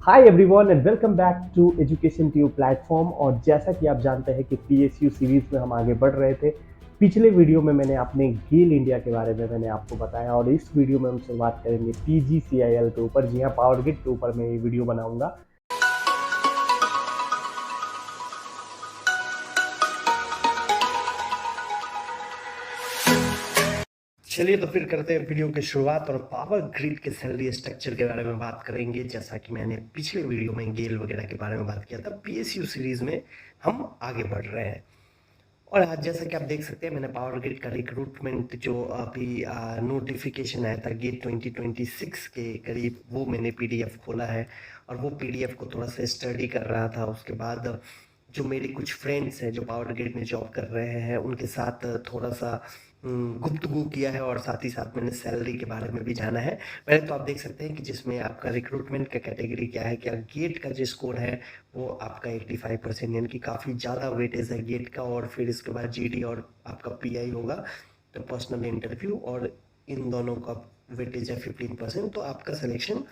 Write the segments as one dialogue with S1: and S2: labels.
S1: Hi everyone and welcome back to education tube platform. और जैसा कि आप जानते हैं कि पीएसयू सीरीज में हम आगे बढ़ रहे थे। पिछले वीडियो में मैंने अपने गेल इंडिया के बारे में मैंने आपको बताया और इस वीडियो में हम शुरुआत करेंगे पीजीसीआईएल के ऊपर। जी हाँ, पावर ग्रिड के ऊपर मैं ये वीडियो बनाऊंगा। चलिए तो फिर करते हैं वीडियो की शुरुआत और पावर ग्रिड के सैलरी स्ट्रक्चर के बारे में बात करेंगे। जैसा कि मैंने पिछले वीडियो में गेल वगैरह के बारे में बात किया था, पीएसयू सीरीज में हम आगे बढ़ रहे हैं। और आज जैसा कि आप देख सकते हैं, मैंने पावर ग्रिड का रिक्रूटमेंट जो अभी नोटिफिकेशन आया था गेट 2026 के करीब, वो मैंने पीडीएफ खोला है और वो पीडीएफ को थोड़ा सा स्टडी कर रहा था। उसके बाद जो मेरे कुछ फ्रेंड्स हैं जो पावर ग्रिड में जॉब कर रहे हैं, उनके साथ थोड़ा सा गुफ्तगू किया है और साथ ही साथ मैंने सैलरी के बारे में भी जाना है। पहले तो आप देख सकते हैं कि जिसमें आपका रिक्रूटमेंट का कैटेगरी क्या है, क्या गेट का जो स्कोर है वो आपका 85%, यानी कि काफ़ी ज़्यादा वेटेज है गेट का। और फिर इसके बाद जीडी और आपका पीआई होगा, तो पर्सनल इंटरव्यू, और इन दोनों का वेटेज है 15%। तो आपका सिलेक्शन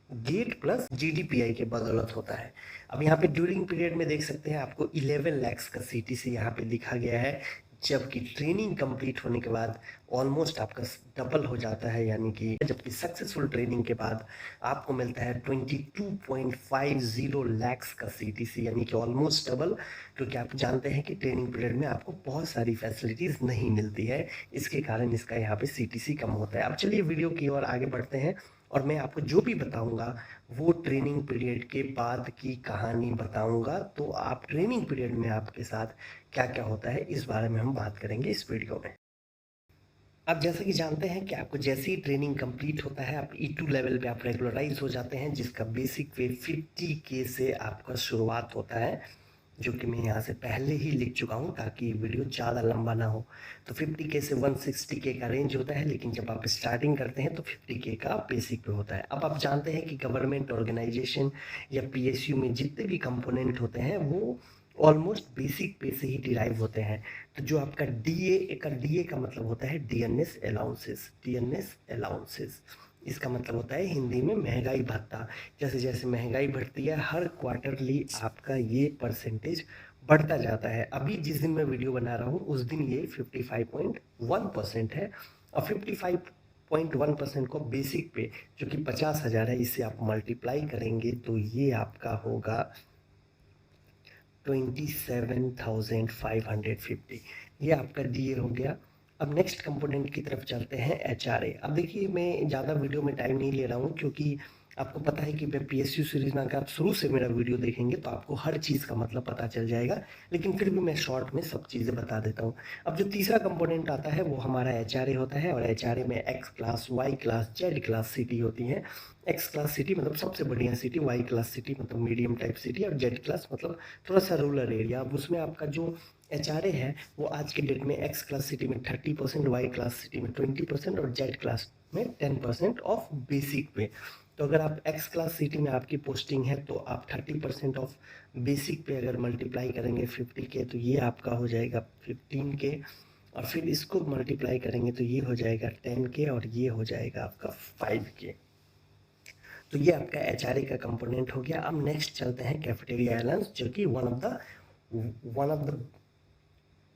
S1: गेट प्लस जीडीपीआई के बदौलत होता है। अब यहाँ पे ड्यूरिंग पीरियड में देख सकते हैं आपको 11 लाख का सीटीसी यहाँ पे लिखा गया है, जबकि ट्रेनिंग कंप्लीट होने के बाद ऑलमोस्ट आपका डबल हो जाता है, यानी कि जबकि सक्सेसफुल ट्रेनिंग के बाद आपको मिलता है 22.50 लाख का सीटीसी, यानी कि ऑलमोस्ट डबल। क्योंकि आप जानते हैं कि ट्रेनिंग पीरियड में आपको बहुत सारी फैसिलिटीज नहीं मिलती है, इसके कारण इसका यहाँ पे सीटीसी कम होता है। अब चलिए वीडियो की ओर आगे बढ़ते हैं और मैं आपको जो भी बताऊंगा वो ट्रेनिंग पीरियड के बाद की कहानी बताऊंगा। तो आप ट्रेनिंग पीरियड में आपके साथ क्या क्या होता है इस बारे में हम बात करेंगे इस वीडियो में। आप जैसे कि जानते हैं कि आपको जैसे ही ट्रेनिंग कंप्लीट होता है, आप E2 लेवल पे आप रेगुलराइज हो जाते हैं, जिसका बेसिक पे 50K से आपका शुरुआत होता है, जो कि मैं यहाँ से पहले ही लिख चुका हूँ ताकि वीडियो ज़्यादा लंबा ना हो। तो 50K से 160K का रेंज होता है, लेकिन जब आप स्टार्टिंग करते हैं तो 50K का बेसिक पे होता है। अब आप जानते हैं कि गवर्नमेंट ऑर्गेनाइजेशन या पीएसयू में जितने भी कंपोनेंट होते हैं वो ऑलमोस्ट बेसिक पे से ही डिराइव होते हैं। तो जो आपका डीए का मतलब होता है डीएनएस अलाउंसेस। डीएनएस अलाउंसेस इसका मतलब होता है हिंदी में महंगाई भत्ता। जैसे जैसे महंगाई बढ़ती है हर क्वार्टरली आपका ये परसेंटेज बढ़ता जाता है। अभी जिस दिन मैं वीडियो बना रहा हूँ उस दिन ये 55.1% है, और 55.1% को बेसिक पे जो कि 50,000 है, इससे आप मल्टीप्लाई करेंगे तो ये आपका होगा 27,550। ये आपका डीए हो गया। अब नेक्स्ट कंपोनेंट की तरफ चलते हैं, एचआरए। अब देखिए, मैं ज़्यादा वीडियो में टाइम नहीं ले रहा हूँ क्योंकि आपको पता है कि मैं पीएसयू सीरीज में अगर आप शुरू से मेरा वीडियो देखेंगे तो आपको हर चीज़ का मतलब पता चल जाएगा, लेकिन फिर भी मैं शॉर्ट में सब चीज़ें बता देता हूँ। अब जो तीसरा कंपोनेंट आता है वो हमारा एचआरए होता है, और एचआरए में X class, Y class, Z class city होती हैं। एक्स क्लास सिटी मतलब सबसे बढ़िया सिटी, वाई क्लास सिटी मतलब मीडियम टाइप सिटी, और जेड क्लास मतलब थोड़ा सा रूरल एरिया। अब उसमें आपका जो एचआरए है वो आज के डेट में एक्स क्लास सिटी में 30%, वाई क्लास सिटी में 20% और जेड क्लास में 10% ऑफ बेसिक पे। तो अगर आप एक्स क्लास सिटी में आपकी पोस्टिंग है तो आप 30% ऑफ बेसिक पे अगर मल्टीप्लाई करेंगे 50K तो ये आपका हो जाएगा 15K, और फिर इसको मल्टीप्लाई करेंगे तो ये हो जाएगा 10K, और ये हो जाएगा आपका 5K। तो ये आपका एचआरए का कंपोनेंट हो गया। अब नेक्स्ट चलते हैं कैफेटेरिया अलाउंस, जो कि one of the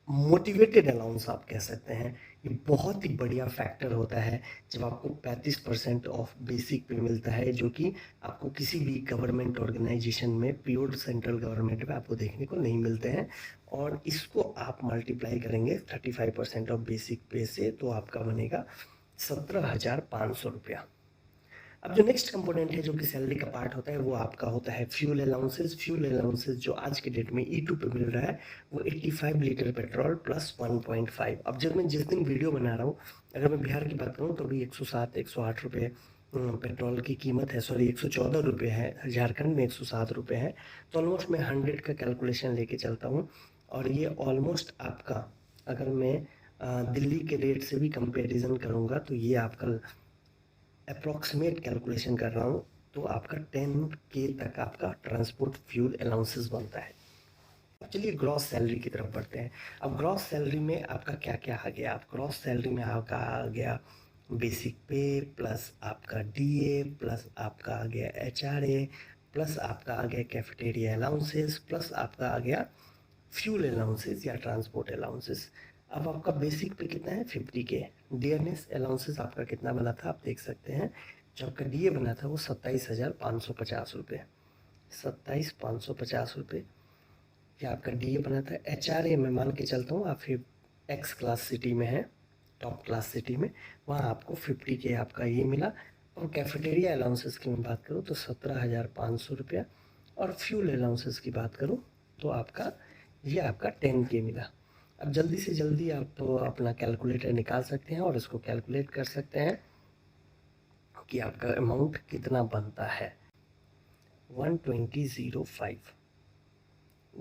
S1: motivated allowance आप कह सकते हैं। ये बहुत ही बढ़िया फैक्टर होता है जब आपको 35% ऑफ बेसिक पे मिलता है, जो कि आपको किसी भी गवर्नमेंट ऑर्गेनाइजेशन में, प्योर सेंट्रल गवर्नमेंट में आपको देखने को नहीं मिलते हैं। और इसको आप मल्टीप्लाई करेंगे 35% ऑफ बेसिक पे से तो आपका बनेगा 17,500 रुपया। अब जो नेक्स्ट कंपोनेंट है जो कि सैलरी का पार्ट होता है वो आपका होता है फ्यूल अलाउंसेस। फ्यूल अलाउंसेस जो आज के डेट में E2 पे मिल रहा है वो 85 लीटर पेट्रोल प्लस 1.5। अब जब मैं जिस दिन वीडियो बना रहा हूँ, अगर मैं बिहार की बात करूँ तो अभी 107-108 रुपये पेट्रोल की कीमत है, सॉरी 114 रुपये है। झारखंड में 107 रुपये है। तो ऑलमोस्ट मैं 100 का कैलकुलेशन लेके चलता हूँ, और ये ऑलमोस्ट आपका, अगर मैं दिल्ली के रेट से भी कंपेरिजन करूँगा तो ये आपका अप्रॉक्सीमेट कैलकुलेशन कर रहा हूँ तो आपका 10K तक आपका ट्रांसपोर्ट फ्यूल अलाउंसेस बनता है। अब चलिए ग्रॉस सैलरी की तरफ बढ़ते हैं। अब ग्रॉस सैलरी में आपका क्या क्या आ गया? आप ग्रॉस सैलरी में आपका आ गया बेसिक पे प्लस आपका डीए प्लस आपका आ गया एचआरए प्लस आपका आ गया कैफेटेरिया अलाउंसेस, प्लस आपका आ गया फ्यूल अलाउंसेस या ट्रांसपोर्ट अलाउंसेस। अब आपका बेसिक पे कितना है 50K। डियरनेस अलाउंसेस आपका कितना बना था आप देख सकते हैं, जो आपका डीए बना था वो 27,550 रुपये, 27,550 रुपये ये आपका डीए बना था। एचआरए मैं मान के चलता हूँ आप फिर एक्स क्लास सिटी में है, टॉप क्लास सिटी में, वहाँ आपको 50K आपका ये मिला। और कैफेटेरिया अलाउंसेस की मैं बात करूँ तो 17,500 रुपया, और फ्यूल अलाउंसेस की बात करूँ तो आपका ये आपका 10K मिला। अब जल्दी से जल्दी आप तो अपना कैलकुलेटर निकाल सकते हैं और इसको कैलकुलेट कर सकते हैं कि आपका अमाउंट कितना बनता है। 120.05,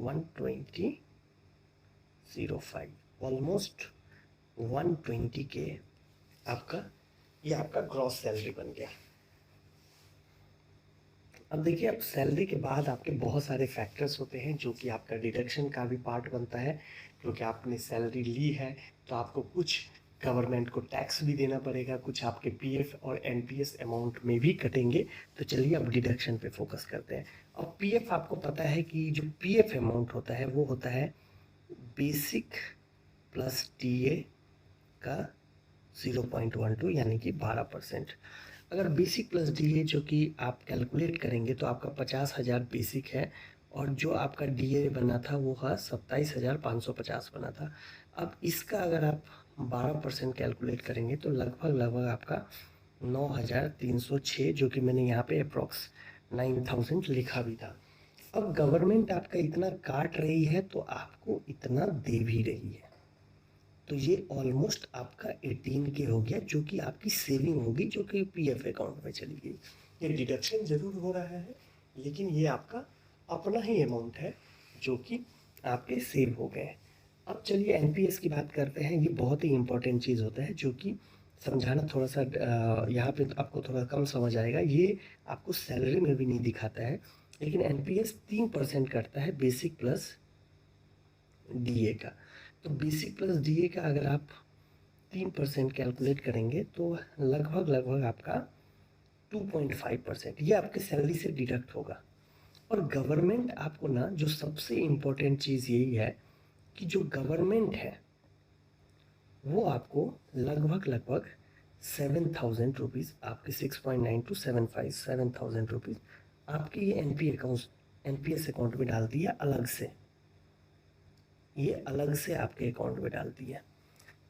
S1: 120.05, ऑलमोस्ट 120K आपका ये आपका ग्रॉस सैलरी बन गया। अब देखिए, अब सैलरी के बाद आपके बहुत सारे फैक्टर्स होते हैं जो कि आपका डिडक्शन का भी पार्ट बनता है, क्योंकि आपने सैलरी ली है तो आपको कुछ गवर्नमेंट को टैक्स भी देना पड़ेगा, कुछ आपके पीएफ और एनपीएस अमाउंट में भी कटेंगे। तो चलिए अब डिडक्शन पे फोकस करते हैं। और पीएफ आपको पता है कि जो पीएफ अमाउंट होता है वो होता है बेसिक प्लस टीए का 0.12 यानी कि 12%। अगर बेसिक प्लस डीए जो कि आप कैलकुलेट करेंगे तो आपका 50,000 बेसिक है, और जो आपका डीए बना था वो है 27,550 बना था। अब इसका अगर आप 12% कैलकुलेट करेंगे तो लगभग लगभग आपका 9,306, जो कि मैंने यहाँ पे अप्रॉक्स 9,000 लिखा भी था। अब गवर्नमेंट आपका इतना काट रही है तो आपको इतना दे भी रही है, तो ये ऑलमोस्ट आपका 18K हो गया, जो कि आपकी सेविंग होगी, जो कि पीएफ अकाउंट में चली गई। ये डिडक्शन जरूर हो रहा है, लेकिन ये आपका अपना ही अमाउंट है जो कि आपके सेव हो गए। अब चलिए एनपीएस की बात करते हैं। ये बहुत ही इंपॉर्टेंट चीज़ होता है जो कि समझाना थोड़ा सा यहाँ पे तो आपको थोड़ा कम समझ आएगा। ये आपको सैलरी में भी नहीं दिखाता है, लेकिन एनपीएस 3% करता है बेसिक प्लस डीए का। तो बेसिक प्लस डीए का अगर आप 3% कैलकुलेट करेंगे तो लगभग लगभग आपका 2.5% ये आपके सैलरी से डिडक्ट होगा। और गवर्नमेंट आपको ना, जो सबसे इम्पोर्टेंट चीज़ यही है कि जो गवर्नमेंट है वो आपको लगभग लगभग 7,000 रुपीज़, आपके 6.9 to 7,500 आपके ये एनपीएस अकाउंट में डालती है अलग से, ये अलग से आपके अकाउंट में डालती है।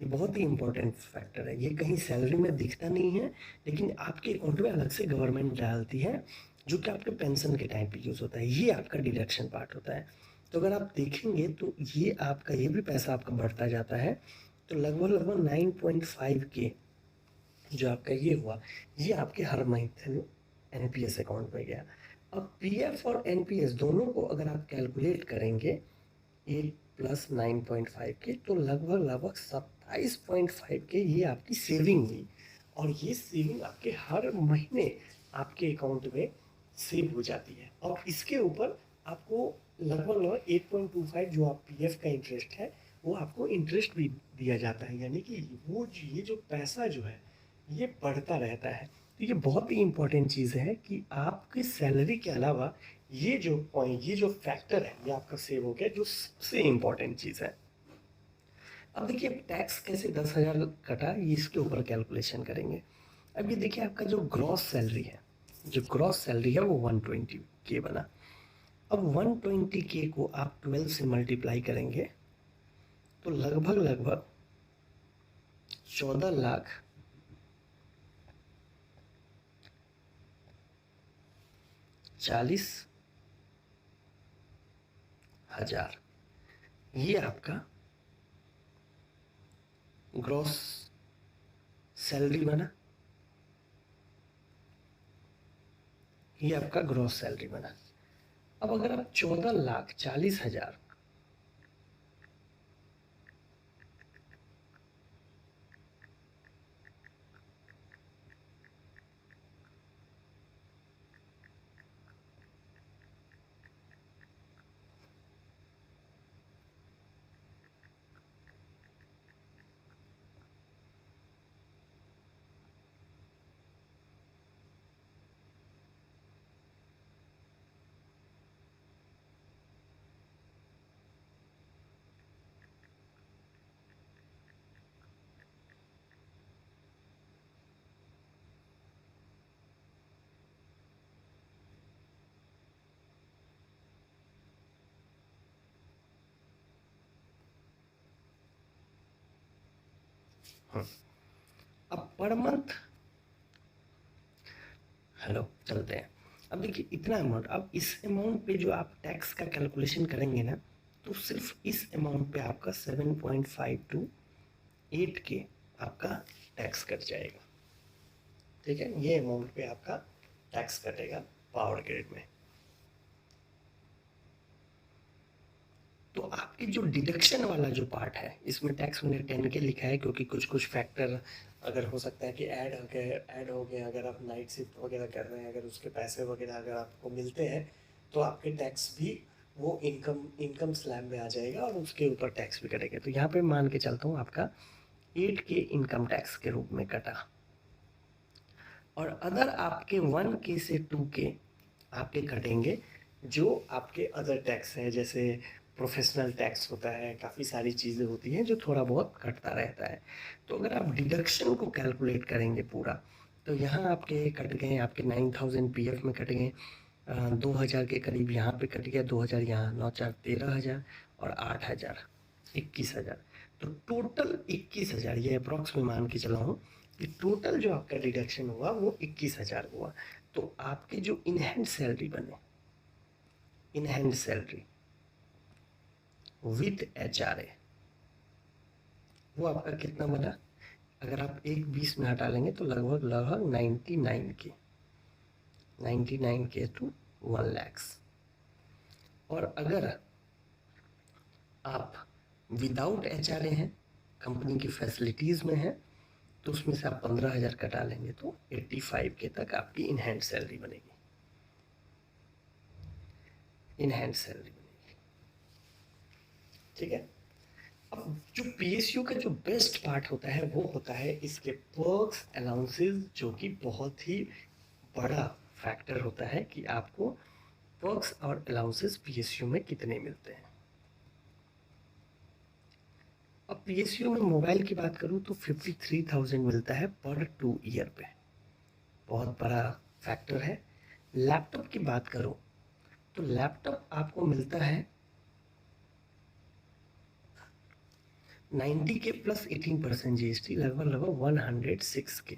S1: ये बहुत ही इंपॉर्टेंट फैक्टर है, ये कहीं सैलरी में दिखता नहीं है, लेकिन आपके अकाउंट में अलग से गवर्नमेंट डालती है, जो कि आपके पेंशन के टाइम पे यूज़ होता है। ये आपका डिडक्शन पार्ट होता है। तो अगर आप देखेंगे तो ये आपका ये भी पैसा आपका बढ़ता जाता है। तो लगभग लगभग 9.5K जो आपका ये हुआ, ये आपके हर महीने एनपीएस अकाउंट में गया। अब पीएफ और एनपीएस दोनों को अगर आप कैलकुलेट करेंगे 8+9.5K, तो लगभग लगभग 27.5K ये आपकी सेविंग हुई। और ये सेविंग आपके हर महीने आपके अकाउंट में सेव हो जाती है। और इसके ऊपर आपको लगभग लगभग 8.25 जो आप पीएफ का इंटरेस्ट है वो आपको इंटरेस्ट भी दिया जाता है, यानी कि वो ये जो पैसा जो है ये बढ़ता रहता है। तो ये बहुत ही इंपॉर्टेंट चीज़ है कि आपके सैलरी के अलावा ये जो पॉइंट, ये जो फैक्टर है ये आपका सेव हो गया, जो सबसे इम्पोर्टेंट चीज़ है। अब देखिए टैक्स कैसे 10,000 कटा, ये इसके ऊपर कैलकुलेशन करेंगे। अब ये देखिए आपका जो ग्रॉस सैलरी है, जो ग्रॉस सैलरी है वो 120K बना। अब 120K को आप 12 से मल्टीप्लाई करेंगे तो लगभग लगभग 14,40,000 ये आपका ग्रॉस सैलरी बना, ये आपका ग्रॉस सैलरी बना। अब अगर आप 14,40,000 अब पर मंथ, हेलो चलते हैं। अब देखिए इतना अमाउंट, अब इस अमाउंट पे जो आप टैक्स का कैलकुलेशन करेंगे ना, तो सिर्फ इस अमाउंट पे आपका 7.5 to 8 के आपका टैक्स कट जाएगा। ठीक है, ये अमाउंट पे आपका टैक्स कटेगा पावर ग्रिड में। तो आपकी जो डिडक्शन वाला जो पार्ट है, इसमें टैक्स मैंने 10 के लिखा है क्योंकि कुछ कुछ फैक्टर अगर हो सकता है कि ऐड हो गए अगर आप नाइट शिफ्ट वगैरह कर रहे हैं, अगर उसके पैसे वगैरह अगर आपको मिलते हैं तो आपके टैक्स भी वो इनकम स्लैब में आ जाएगा और उसके ऊपर टैक्स भी कटेगा। तो यहाँ पे मान के चलता हूँ आपका 8 के इनकम टैक्स के रूप में कटा, और अदर आपके 1 के से 2 के आपके कटेंगे जो आपके अदर टैक्स है, जैसे प्रोफेशनल टैक्स होता है, काफ़ी सारी चीज़ें होती हैं जो थोड़ा बहुत कटता रहता है। तो अगर आप डिडक्शन को कैलकुलेट करेंगे पूरा, तो यहाँ आपके कट गए, आपके 9,000 पीएफ में कट गए, 2,000 के करीब यहाँ पे कट गया, 2,000 यहाँ, 9,4 13,000 और 8,000 21,000। तो टोटल 21,000, ये अप्रॉक्स में मान के चला हूँ कि टोटल जो आपका डिडक्शन हुआ वो 21,000 हुआ। तो आपके जो इन हैंड सैलरी बने, in hand salary with HRA, वो आपका कितना बना? अगर आप एक 20 में हटा लेंगे तो लगभग 99 के टू 1 lakhs। और अगर आप विदाउट HRA हैं, कंपनी की फैसिलिटीज़ में हैं, तो उसमें से आप 15,000 कटा लेंगे तो 85 के तक आपकी इन हैंड सैलरी बनेगी, इन हैंड सैलरी बनेगी। ठीक है, अब जो PSU का जो बेस्ट पार्ट होता है वो होता है इसके पर्क्स अलाउंसेस, जो कि बहुत ही बड़ा फैक्टर होता है कि आपको पर्क्स और अलाउंसेस PSU में कितने मिलते हैं। अब PSU में मोबाइल की बात करूं तो 53,000 मिलता है पर 2 ईयर पे, बहुत बड़ा फैक्टर है। लैपटॉप की बात करूं तो लैपटॉप आपको मिलता है 90 के प्लस 18% GST, लगभग 106 के,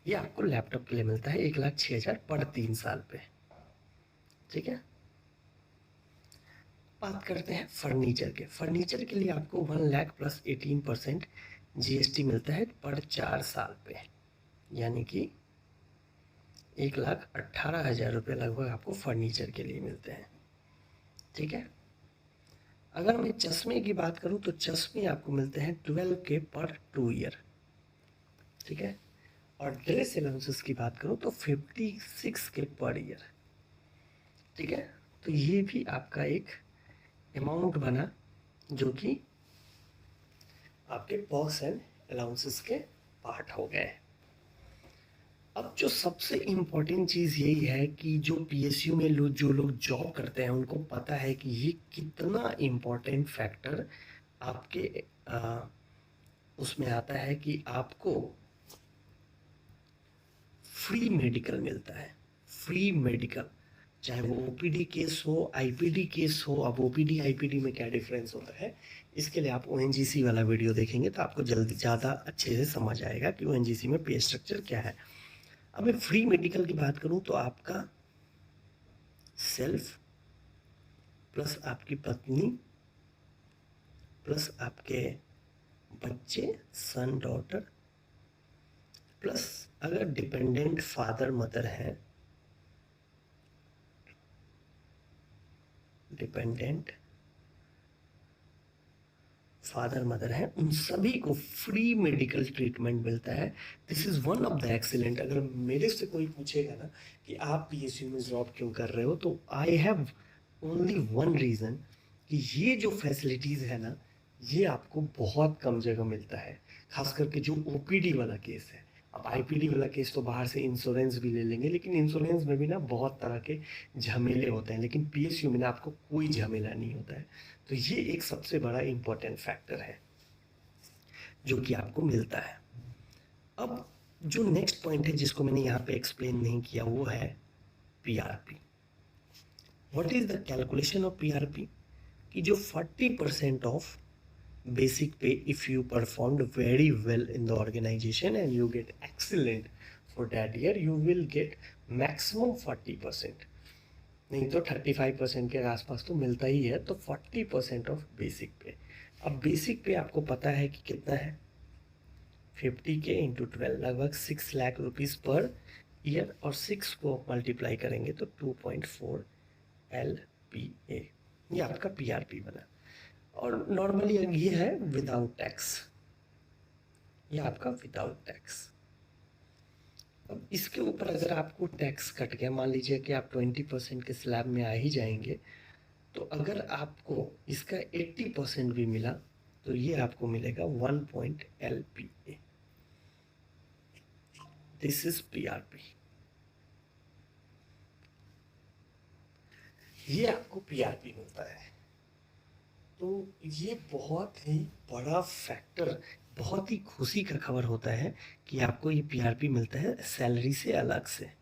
S1: ये आपको लैपटॉप के लिए मिलता है 1,06,000 पर 3 साल पे। ठीक है, बात करते हैं फर्नीचर के। फर्नीचर के लिए आपको 1 लाख प्लस 18% GST मिलता है पर 4 साल पे, यानी कि 1,18,000 रुपये लगभग आपको फर्नीचर के लिए मिलते हैं। ठीक है, अगर मैं चश्मे की बात करूं तो चश्मे आपको मिलते हैं 12 के पर 2 ईयर। ठीक है, और ड्रेस अलाउंसेस की बात करूं तो 56 के पर ईयर। ठीक है, तो ये भी आपका एक अमाउंट बना जो कि आपके पर्क्स एंड अलाउंसेस के पार्ट हो गए। अब जो सबसे इम्पोर्टेंट चीज़ यही है कि जो PSU में जो लोग जॉब करते हैं उनको पता है कि ये कितना इम्पोर्टेंट फैक्टर आपके उसमें आता है कि आपको फ्री मेडिकल मिलता है। फ्री मेडिकल, चाहे वो OPD केस हो, IPD केस हो। अब OPD IPD में क्या डिफरेंस होता है, इसके लिए आप ONGC वाला वीडियो देखेंगे तो आपको जल्दी ज़्यादा अच्छे से समझ आएगा कि ONGC में पे स्ट्रक्चर क्या है। अब मैं फ्री मेडिकल की बात करूं तो आपका सेल्फ प्लस आपकी पत्नी प्लस आपके बच्चे, सन डॉटर, प्लस अगर डिपेंडेंट फादर मदर है, डिपेंडेंट फादर मदर है, उन सभी को फ्री मेडिकल ट्रीटमेंट मिलता है। This is one of the excellent. अगर मेरे से कोई पूछेगा ना कि आप PSU में जॉब क्यों कर रहे हो, तो I have only one reason कि ये जो फैसिलिटीज़ है ना, ये आपको बहुत कम जगह मिलता है। खास करके जो OPD वाला केस है। अब IPD वाला केस तो बाहर से इंश्योरेंस भी ले लेंगे, लेकिन इंश्योरेंस में भी ना बहुत तरह के झमेले होते हैं, लेकिन PSU में ना आपको कोई झमेला नहीं होता है। तो ये एक सबसे बड़ा इम्पोर्टेंट फैक्टर है जो कि आपको मिलता है। अब जो नेक्स्ट पॉइंट है जिसको मैंने यहाँ पे एक्सप्लेन नहीं किया वो है PRP। What is the calculation of PRP? कि जो 40% of basic pay if you performed very well in the organization and you get excellent for that year, you will get maximum 40%, नहीं तो 35% के आसपास तो मिलता ही है, तो 40% ऑफ बेसिक पे। अब बेसिक पे आपको पता है कि कितना है, 50K इंटू 12 लगभग 6 लाख रुपीज़ पर ईयर, और 6 को मल्टीप्लाई करेंगे तो 2.4 LPA, ये आपका PRP बना। और नॉर्मली ये है विदाउट टैक्स, ये आपका विदाउट टैक्स। अब इसके ऊपर अगर आपको टैक्स कट गया, मान लीजिए कि आप 20% के स्लैब में आ ही जाएंगे, तो अगर आपको इसका 80% भी मिला तो ये आपको मिलेगा 1 LPA। This is PRP। ये आपको PRP मिलता है। तो ये बहुत ही बड़ा फैक्टर, बहुत ही खुशी का खबर होता है कि आपको ये PRP मिलता है सैलरी से अलग से।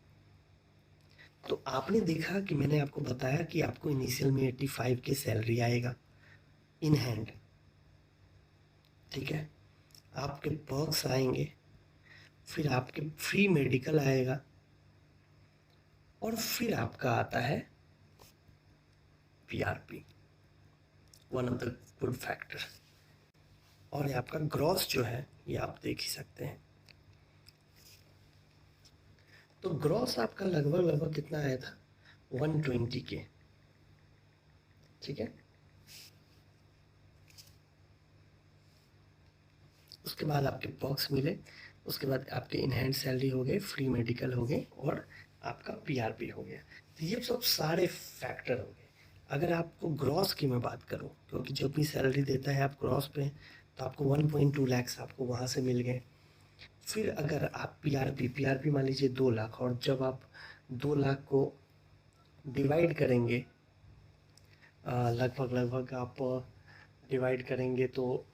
S1: तो आपने देखा कि मैंने आपको बताया कि आपको इनिशियल में 85 की सैलरी आएगा इन हैंड, ठीक है। आपके पर्क्स आएंगे, फिर आपके फ्री मेडिकल आएगा, और फिर आपका आता है PRP, one of the good factor. और ये आपका ग्रॉस जो है ये आप देख ही सकते हैं। तो ग्रॉस आपका लगभग कितना आया था, 120K, ठीक है। उसके बाद आपके बॉक्स मिले, उसके बाद आपके इन हैंड सैलरी हो गए, फ्री मेडिकल हो गए, और आपका PRP हो गया। तो ये सब सारे फैक्टर हो गए। अगर आपको ग्रॉस की मैं बात करूं, क्योंकि जब भी सैलरी देता है आप ग्रॉस पे, तो आपको 1.2 लाख आपको वहाँ से मिल गए। फिर अगर आप PRP मान लीजिए 2 लाख, और जब आप 2 लाख को डिवाइड करेंगे, लगभग आप डिवाइड करेंगे तो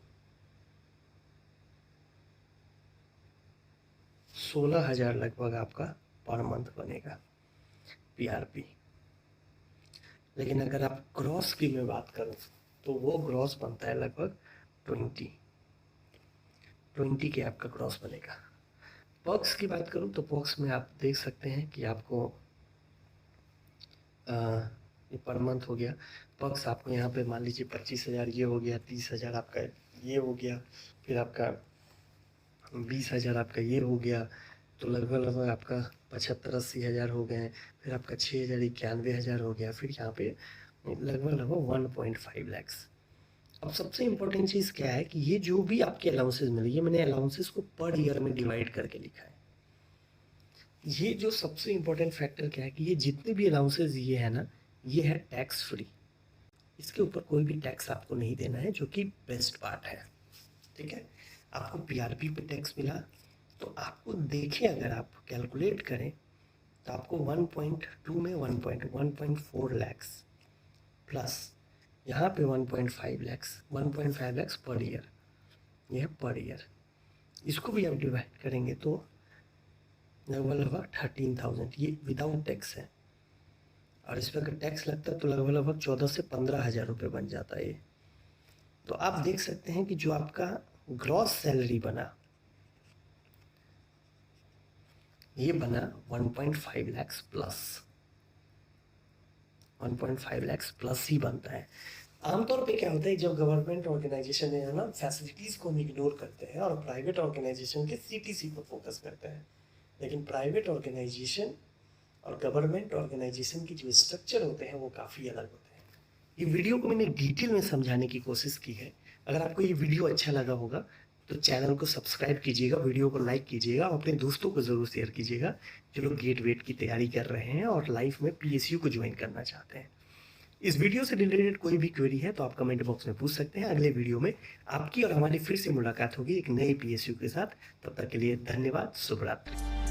S1: 16,000 लगभग आपका पर मंथ बनेगा PRP। लेकिन अगर आप ग्रॉस की मैं बात करूं तो वो ग्रॉस बनता है लगभग 20 के आपका ग्रॉस बनेगा। पर्क्स की बात करूं तो पर्क्स में आप देख सकते हैं कि आपको ये पर मंथ हो गया। पर्क्स आपको यहाँ पे मान लीजिए 25,000 ये हो गया, 30,000 आपका ये हो गया, फिर आपका 20,000 आपका ये हो गया, तो लगभग आपका 75-80,000 हो गए। फिर आपका 6,000-91,000 हो गया, फिर यहाँ पे लगभग 1.5 लाख। अब सबसे इम्पोर्टेंट चीज़ क्या है कि ये जो भी आपके अलाउंसेस मिले, ये मैंने अलाउंसेस को पर ईयर में डिवाइड करके लिखा है। ये जो सबसे इम्पोर्टेंट फैक्टर क्या है कि ये जितने भी अलाउंसेस ये है ना, ये है टैक्स फ्री, इसके ऊपर कोई भी टैक्स आपको नहीं देना है, जो कि बेस्ट पार्ट है, ठीक है। आपको PRP पे टैक्स मिला, तो आपको देखें अगर आप कैलकुलेट करें तो आपको 1.2 में 1.4 लैक्स प्लस यहाँ पे 1.5 लैक्स पर ईयर, यह पर ईयर। इसको भी आप डिवाइड करेंगे तो लगभग 13,000, ये विदाउट टैक्स है। और इस पर अगर टैक्स लगता है तो लगभग 14 से 15,000 रुपये बन जाता है ये। तो आप देख सकते हैं कि जो आपका ग्रॉस सैलरी बना, ये बना 1.5 लाख प्लस, 1.5 लाख प्लस ही बनता है। आमतौर पे क्या होता है, जब गवर्नमेंट ऑर्गेनाइजेशन है ना, फैसिलिटीज़ को इग्नोर करते हैं और प्राइवेट ऑर्गेनाइजेशन के CTC पर फोकस करते हैं। लेकिन प्राइवेट ऑर्गेनाइजेशन और गवर्नमेंट ऑर्गेनाइजेशन की जो स्ट्रक्चर होते हैं वो काफ़ी अलग होते हैं। ये वीडियो को मैंने डिटेल में समझाने की कोशिश की है। अगर आपको ये वीडियो अच्छा लगा होगा तो चैनल को सब्सक्राइब कीजिएगा, वीडियो को लाइक कीजिएगा, अपने दोस्तों को ज़रूर शेयर कीजिएगा जो लोग गेट वेट की तैयारी कर रहे हैं और लाइफ में PSU को ज्वाइन करना चाहते हैं। इस वीडियो से रिलेटेड कोई भी क्वेरी है तो आप कमेंट बॉक्स में पूछ सकते हैं। अगले वीडियो में आपकी और हमारी फिर से मुलाकात होगी एक नई PSU के साथ। तब तक के लिए धन्यवाद, शुभ रात्रि।